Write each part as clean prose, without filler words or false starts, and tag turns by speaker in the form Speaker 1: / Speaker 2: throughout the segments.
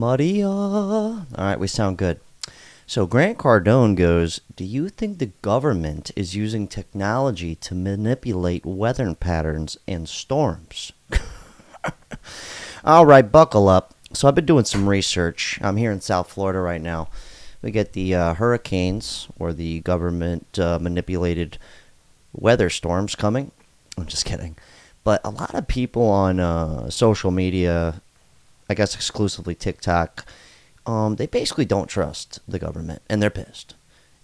Speaker 1: Maria. All right, we sound good. So Grant Cardone goes, do you think the government is using technology to manipulate weather patterns and storms? All right, buckle up. So I've been doing some research. I'm here in South Florida right now. We get the hurricanes or the government manipulated weather storms coming. I'm just kidding. But a lot of people on social media, I guess exclusively TikTok, they basically don't trust the government, and they're pissed.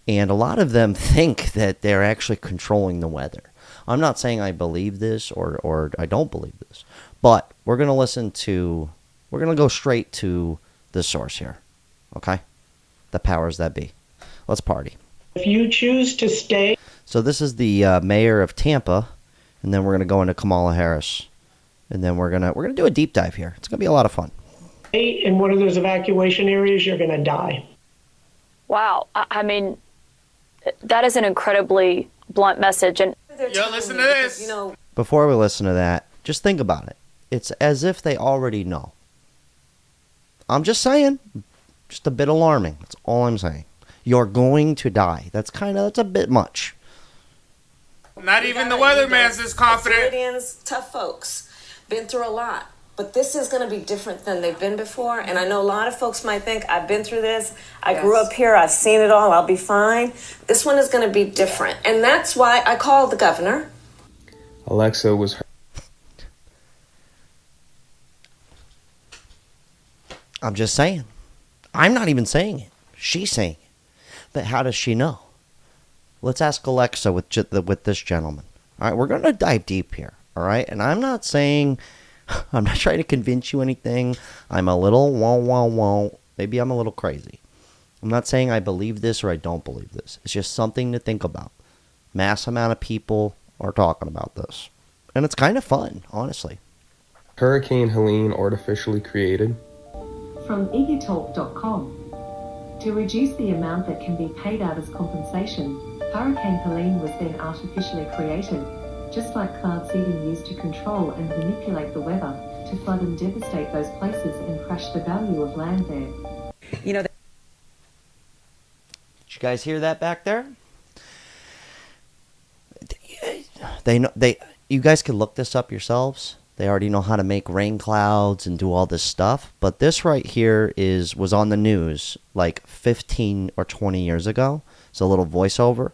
Speaker 1: And a lot of them think that they're actually controlling the weather. I'm not saying I believe this or I don't believe this, but we're going to go straight to the source here, okay? The powers that be. Let's party.
Speaker 2: If you choose to stay.
Speaker 1: So this is the mayor of Tampa, and then we're going to go into Kamala Harris, and then we're gonna do a deep dive here. It's going to be a lot of fun.
Speaker 2: In one of those evacuation areas, you're going to die.
Speaker 3: Wow. I mean, that is an incredibly blunt message. And
Speaker 4: yo, listen to this.
Speaker 1: Before we listen to that, just think about it. It's as if they already know. I'm just saying, just a bit alarming. That's all I'm saying. You're going to die. That's a bit much.
Speaker 4: Not even the weatherman's this confident.
Speaker 5: Floridians, tough folks, been through a lot. But this is going to be different than they've been before. And I know a lot of folks might think, I've been through this. I grew up here. I've seen it all. I'll be fine. This one is going to be different. And that's why I called the governor.
Speaker 6: Alexa was her.
Speaker 1: I'm just saying. I'm not even saying it. She's saying it. But how does she know? Let's ask Alexa with this gentleman. All right, we're going to dive deep here. All right, and I'm not saying... I'm not trying to convince you anything. I'm a little wah. Maybe I'm a little crazy. I'm not saying I believe this or I don't believe this. It's just something to think about. Mass amount of people are talking about this. And it's kind of fun, honestly.
Speaker 6: Hurricane Helene artificially created.
Speaker 7: From egotalk.com. To reduce the amount that can be paid out as compensation, Hurricane Helene was then artificially created. Just like cloud seeding used to control and manipulate the weather, to flood and devastate those places and crash the value of land there.
Speaker 1: Did you guys hear that back there? You guys can look this up yourselves. They already know how to make rain clouds and do all this stuff. But this right here was on the news like 15 or 20 years ago. It's a little voiceover.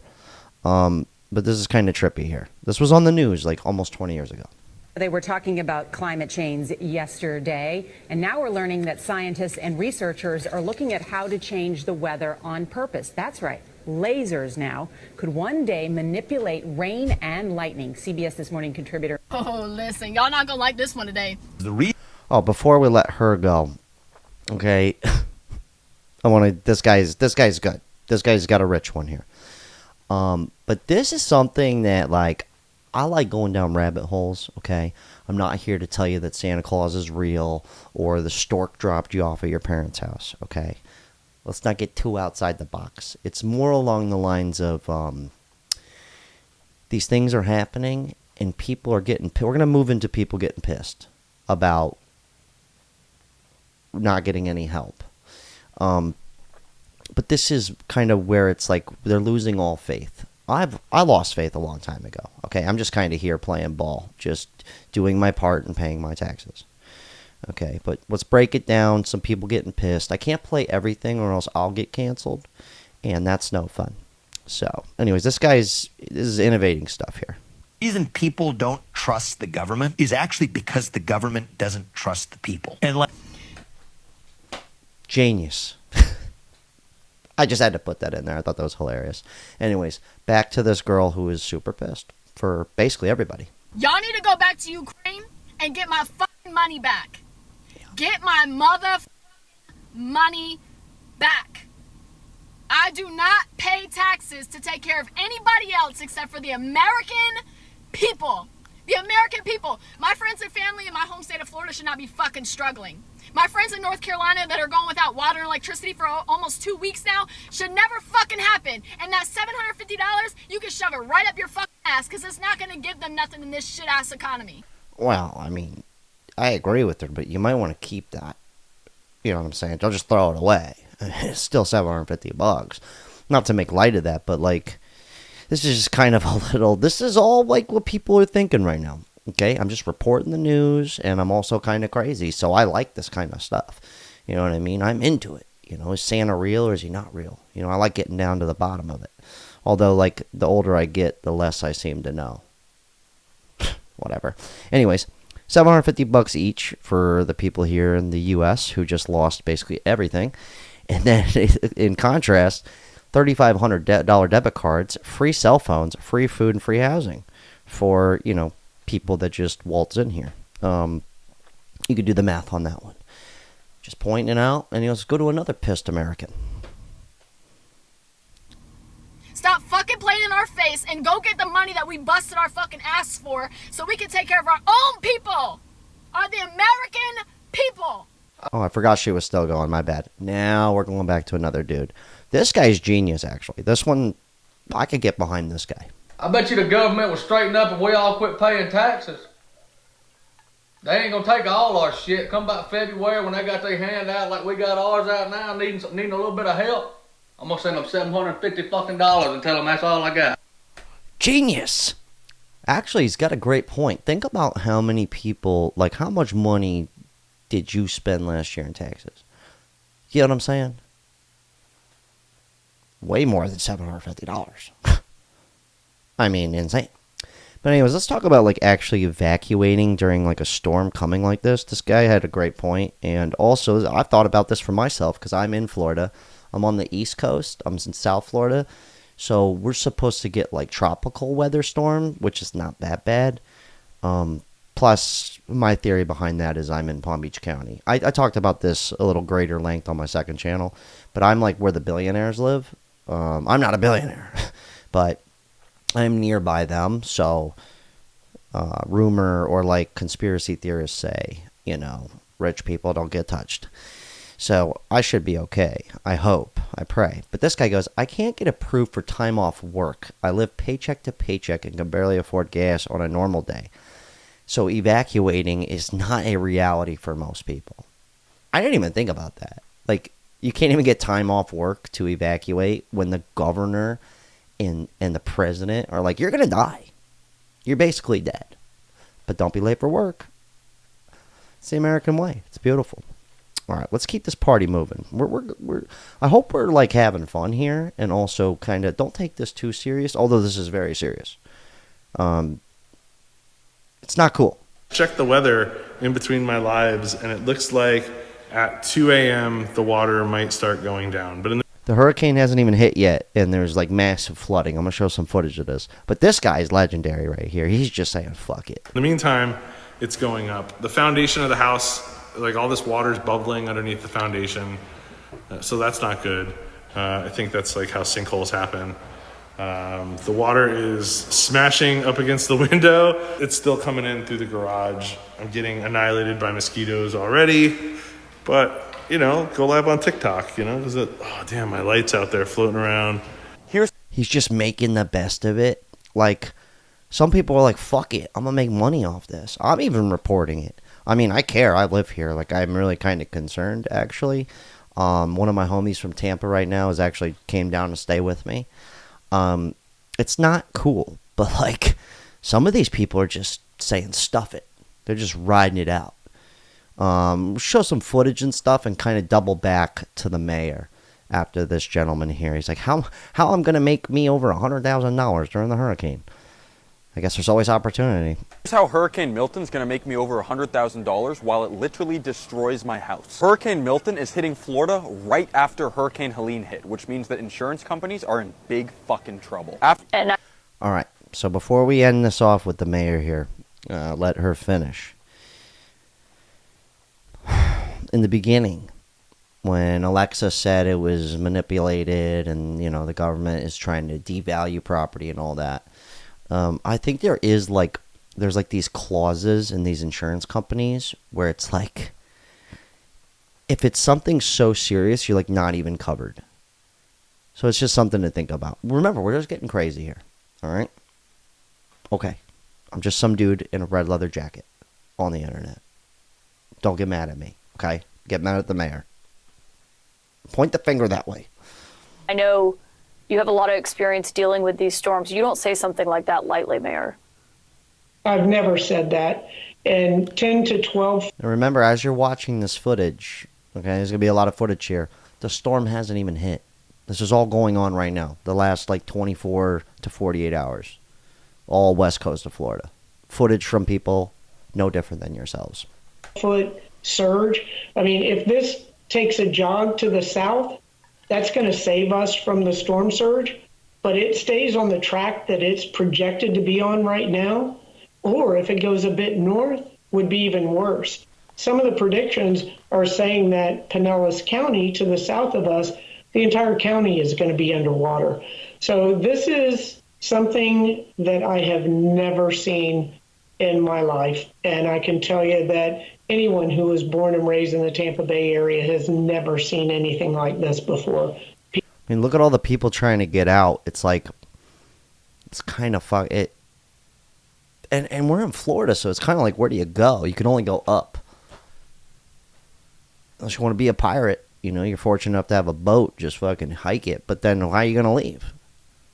Speaker 1: But this is kind of trippy here. This was on the news like almost 20 years ago.
Speaker 8: They were talking about climate change yesterday, and now we're learning that scientists and researchers are looking at how to change the weather on purpose. That's right. Lasers now could one day manipulate rain and lightning. CBS This Morning contributor.
Speaker 9: Oh, listen, y'all not gonna like this one today.
Speaker 1: Before we let her go, okay, this guy's good. This guy's got a rich one here. But this is something that, like, I like going down rabbit holes, okay? I'm not here to tell you that Santa Claus is real or the stork dropped you off at your parents' house, okay? Let's not get too outside the box. It's more along the lines of these things are happening and people are getting... We're going to move into people getting pissed about not getting any help. But this is kind of where it's like they're losing all faith. I lost faith a long time ago. Okay, I'm just kind of here playing ball, just doing my part and paying my taxes. Okay, but let's break it down. Some people getting pissed. I can't play everything or else I'll get canceled, and that's no fun. So, anyways, this is innovating stuff here.
Speaker 10: The reason people don't trust the government is actually because the government doesn't trust the people. And
Speaker 1: Genius. I just had to put that in there. I thought that was hilarious. Anyways, back to this girl who is super pissed for basically everybody.
Speaker 9: Y'all need to go back to Ukraine and get my fucking money back. Get my mother money back. I do not pay taxes to take care of anybody else except for the American people. The American people. My friends and family in my home state of Florida should not be fucking struggling. My friends in North Carolina that are going without water and electricity for almost 2 weeks now should never fucking happen. And that $750, you can shove it right up your fucking ass because it's not going to give them nothing in this shit-ass economy.
Speaker 1: Well, I mean, I agree with her, but you might want to keep that. You know what I'm saying? Don't just throw it away. It's still $750. Not to make light of that, but like, this is just kind of a little. This is all like what people are thinking right now. Okay, I'm just reporting the news, and I'm also kind of crazy, so I like this kind of stuff. You know what I mean? I'm into it. You know, is Santa real or is he not real? You know, I like getting down to the bottom of it. Although, like, the older I get, the less I seem to know. Whatever. Anyways, $750 each for the people here in the U.S. who just lost basically everything. And then, in contrast, $3,500 debit cards, free cell phones, free food, and free housing for, you know, people that just waltz in here. You could do the math on that one. Just pointing it out, and let's go to another pissed American.
Speaker 9: Stop fucking playing in our face and go get the money that we busted our fucking ass for so we can take care of our own people. Are the American people.
Speaker 1: Oh, I forgot she was still going. My bad. Now we're going back to another dude. This guy's genius, actually. This one, I could get behind this guy.
Speaker 11: I bet you the government will straighten up if we all quit paying taxes. They ain't gonna take all our shit. Come back February when they got their hand out like we got ours out now, needing a little bit of help. I'm gonna send them $750 fucking and tell them that's all I got.
Speaker 1: Genius. Actually, he's got a great point. Think about how many people, like, how much money did you spend last year in taxes? You know what I'm saying? Way more than $750. I mean, insane. But anyways, let's talk about, like, actually evacuating during, like, a storm coming like this. This guy had a great point. And also, I've thought about this for myself because I'm in Florida. I'm on the East Coast. I'm in South Florida. So we're supposed to get, like, tropical weather storm, which is not that bad. Plus, my theory behind that is I'm in Palm Beach County. I talked about this a little greater length on my second channel. But I'm, like, where the billionaires live. I'm not a billionaire. But I'm nearby them, so rumor or like conspiracy theorists say, you know, rich people don't get touched. So I should be okay. I hope. I pray. But this guy goes, I can't get approved for time off work. I live paycheck to paycheck and can barely afford gas on a normal day. So evacuating is not a reality for most people. I didn't even think about that. Like, you can't even get time off work to evacuate when the governor and the president are like, you're going to die. You're basically dead. But don't be late for work. It's the American way. It's beautiful. All right, let's keep this party moving. I hope we're, like, having fun here, and also kind of don't take this too serious, although this is very serious. It's not cool.
Speaker 12: Check the weather in between my lives, and it looks like at 2 a.m. the water might start going down. But
Speaker 1: the hurricane hasn't even hit yet, and there's, like, massive flooding. I'm going to show some footage of this. But this guy is legendary right here. He's just saying, fuck it.
Speaker 12: In the meantime, it's going up. The foundation of the house, like, all this water's bubbling underneath the foundation. So that's not good. I think that's, like, how sinkholes happen. The water is smashing up against the window. It's still coming in through the garage. I'm getting annihilated by mosquitoes already. But, you know, go live on TikTok, you know, because oh, damn, my light's out there floating around.
Speaker 1: He's just making the best of it. Like, some people are like, fuck it, I'm going to make money off this. I'm even reporting it. I mean, I care. I live here. Like, I'm really kind of concerned, actually. One of my homies from Tampa right now is actually came down to stay with me. It's not cool, but, like, some of these people are just saying stuff it. They're just riding it out. Show some footage and stuff and kind of double back to the mayor after this gentleman here. He's like, how I'm going to make me over $100,000 during the hurricane? I guess there's always opportunity.
Speaker 13: Here's how Hurricane Milton's going to make me over $100,000 while it literally destroys my house. Hurricane Milton is hitting Florida right after Hurricane Helene hit, which means that insurance companies are in big fucking trouble.
Speaker 1: All right, so before we end this off with the mayor here, let her finish. In the beginning, when Alexa said it was manipulated and, you know, the government is trying to devalue property and all that, I think there's like these clauses in these insurance companies where it's like, if it's something so serious, you're like not even covered. So it's just something to think about. Remember, we're just getting crazy here. All right? Okay. I'm just some dude in a red leather jacket on the internet. Don't get mad at me, okay? Get mad at the mayor. Point the finger that way.
Speaker 3: I know you have a lot of experience dealing with these storms. You don't say something like that lightly, Mayor.
Speaker 2: I've never said that. And 10 to 12.
Speaker 1: And remember, as you're watching this footage, okay, there's going to be a lot of footage here. The storm hasn't even hit. This is all going on right now. The last 24 to 48 hours. All west coast of Florida. Footage from people no different than yourselves.
Speaker 2: Foot surge. I mean, if this takes a jog to the south, that's going to save us from the storm surge. But it stays on the track that it's projected to be on right now. Or if it goes a bit north, would be even worse. Some of the predictions are saying that Pinellas County, to the south of us, the entire county is going to be underwater. So this is something that I have never seen in my life. And I can tell you that anyone who was born and raised in the Tampa Bay area has never seen anything like this before.
Speaker 1: I mean, look at all the people trying to get out. It's like, it's kind of it. And we're in Florida, so it's kind of like, where do you go? You can only go up. Unless you want to be a pirate. You know, you're fortunate enough to have a boat. Just fucking hike it. But then how are you going to leave?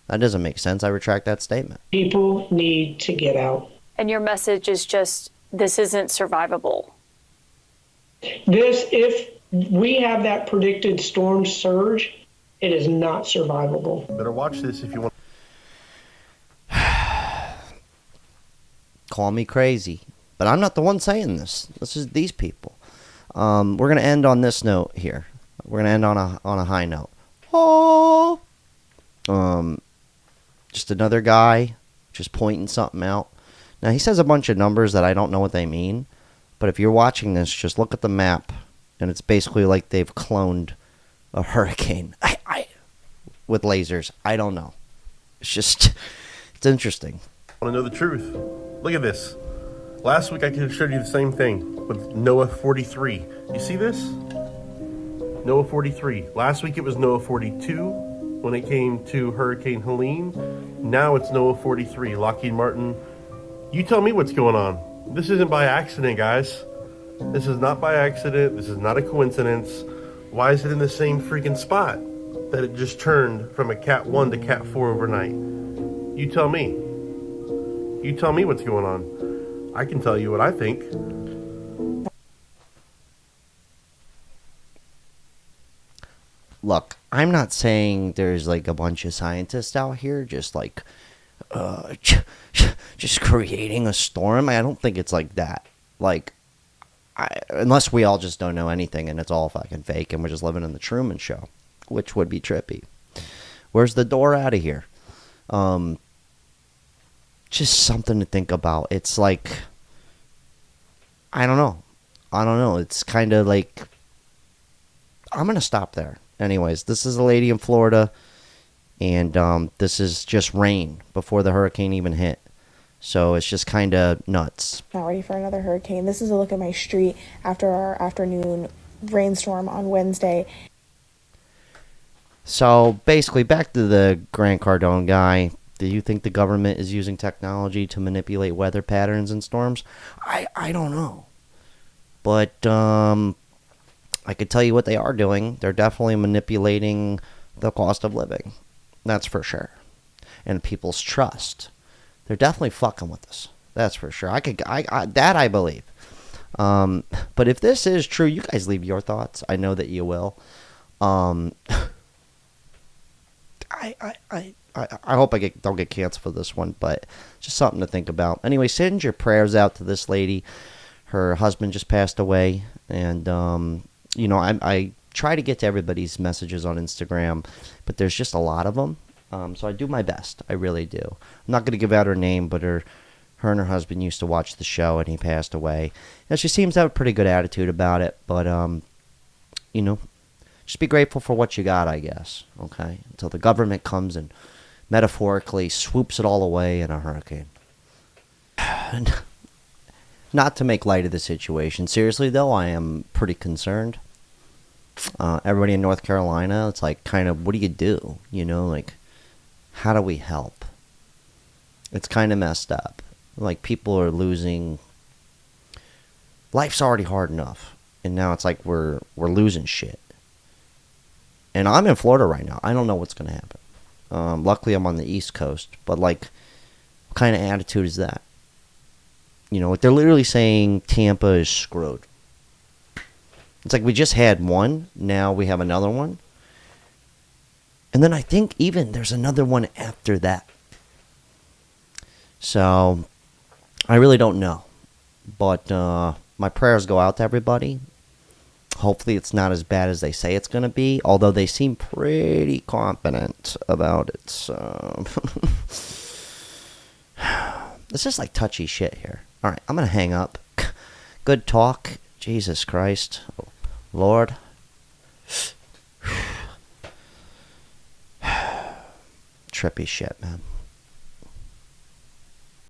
Speaker 1: That doesn't make sense. I retract that statement.
Speaker 2: People need to get out.
Speaker 3: And your message is just, this isn't survivable.
Speaker 2: If we have that predicted storm surge, it is not survivable.
Speaker 14: Better watch this if you want.
Speaker 1: Call me crazy, but I'm not the one saying this. This is these people. We're gonna end on this note here. We're gonna end on a high note. Oh, just another guy just pointing something out. Now he says a bunch of numbers that I don't know what they mean, but if you're watching this, just look at the map, and it's basically like they've cloned a hurricane. With lasers. I don't know. It's interesting.
Speaker 14: I want to know the truth. Look at this. Last week I could have showed you the same thing with NOAA 43. You see this? NOAA 43. Last week it was NOAA 42 when it came to Hurricane Helene. Now it's NOAA 43. Lockheed Martin. You tell me what's going on. This isn't by accident, guys. This is not by accident. This is not a coincidence. Why is it in the same freaking spot that it just turned from a Cat 1 to Cat 4 overnight? You tell me. You tell me what's going on. I can tell you what I think.
Speaker 1: Look, I'm not saying there's like a bunch of scientists out here just like just creating a storm. I don't think it's like that. Like, unless we all just don't know anything and it's all fucking fake and we're just living in the Truman Show, which would be trippy. Where's the door out of here? Just something to think about. It's like, I don't know. It's kind of like, I'm going to stop there. Anyways, this is a lady in Florida, and this is just rain before the hurricane even hit. So it's just kind of nuts.
Speaker 15: Not ready for another hurricane. This is a look at my street after our afternoon rainstorm on Wednesday.
Speaker 1: So basically, back to the Grant Cardone guy. Do you think the government is using technology to manipulate weather patterns and storms? I don't know. But I could tell you what they are doing. They're definitely manipulating the cost of living. That's for sure. And people's trust. They're definitely fucking with us. That's for sure. I believe. But if this is true, you guys leave your thoughts. I know that you will. I hope I don't get canceled for this one, but just something to think about. Anyway, send your prayers out to this lady. Her husband just passed away, and I try to get to everybody's messages on Instagram, but there's just a lot of them. So I do my best. I really do. I'm not going to give out her name, but her and her husband used to watch the show, and he passed away. And she seems to have a pretty good attitude about it, but just be grateful for what you got, I guess. Okay, until the government comes and metaphorically swoops it all away in a hurricane. Not to make light of the situation. Seriously, though, I am pretty concerned. Everybody in North Carolina, it's like, kind of, what do you do? Like, how do we help? It's kind of messed up. Like, people are losing. Life's already hard enough, and now it's like we're losing shit. And I'm in Florida right now. I don't know what's going to happen. Luckily, I'm on the East Coast. But, like, what kind of attitude is that? You know, they're literally saying Tampa is screwed. It's like we just had one. Now we have another one. And then I think even there's another one after that. So, I really don't know. But my prayers go out to everybody. Hopefully it's not as bad as they say it's going to be. Although they seem pretty confident about it. So, it's just like touchy shit here. All right, I'm going to hang up. Good talk. Jesus Christ. Lord. Trippy shit, man.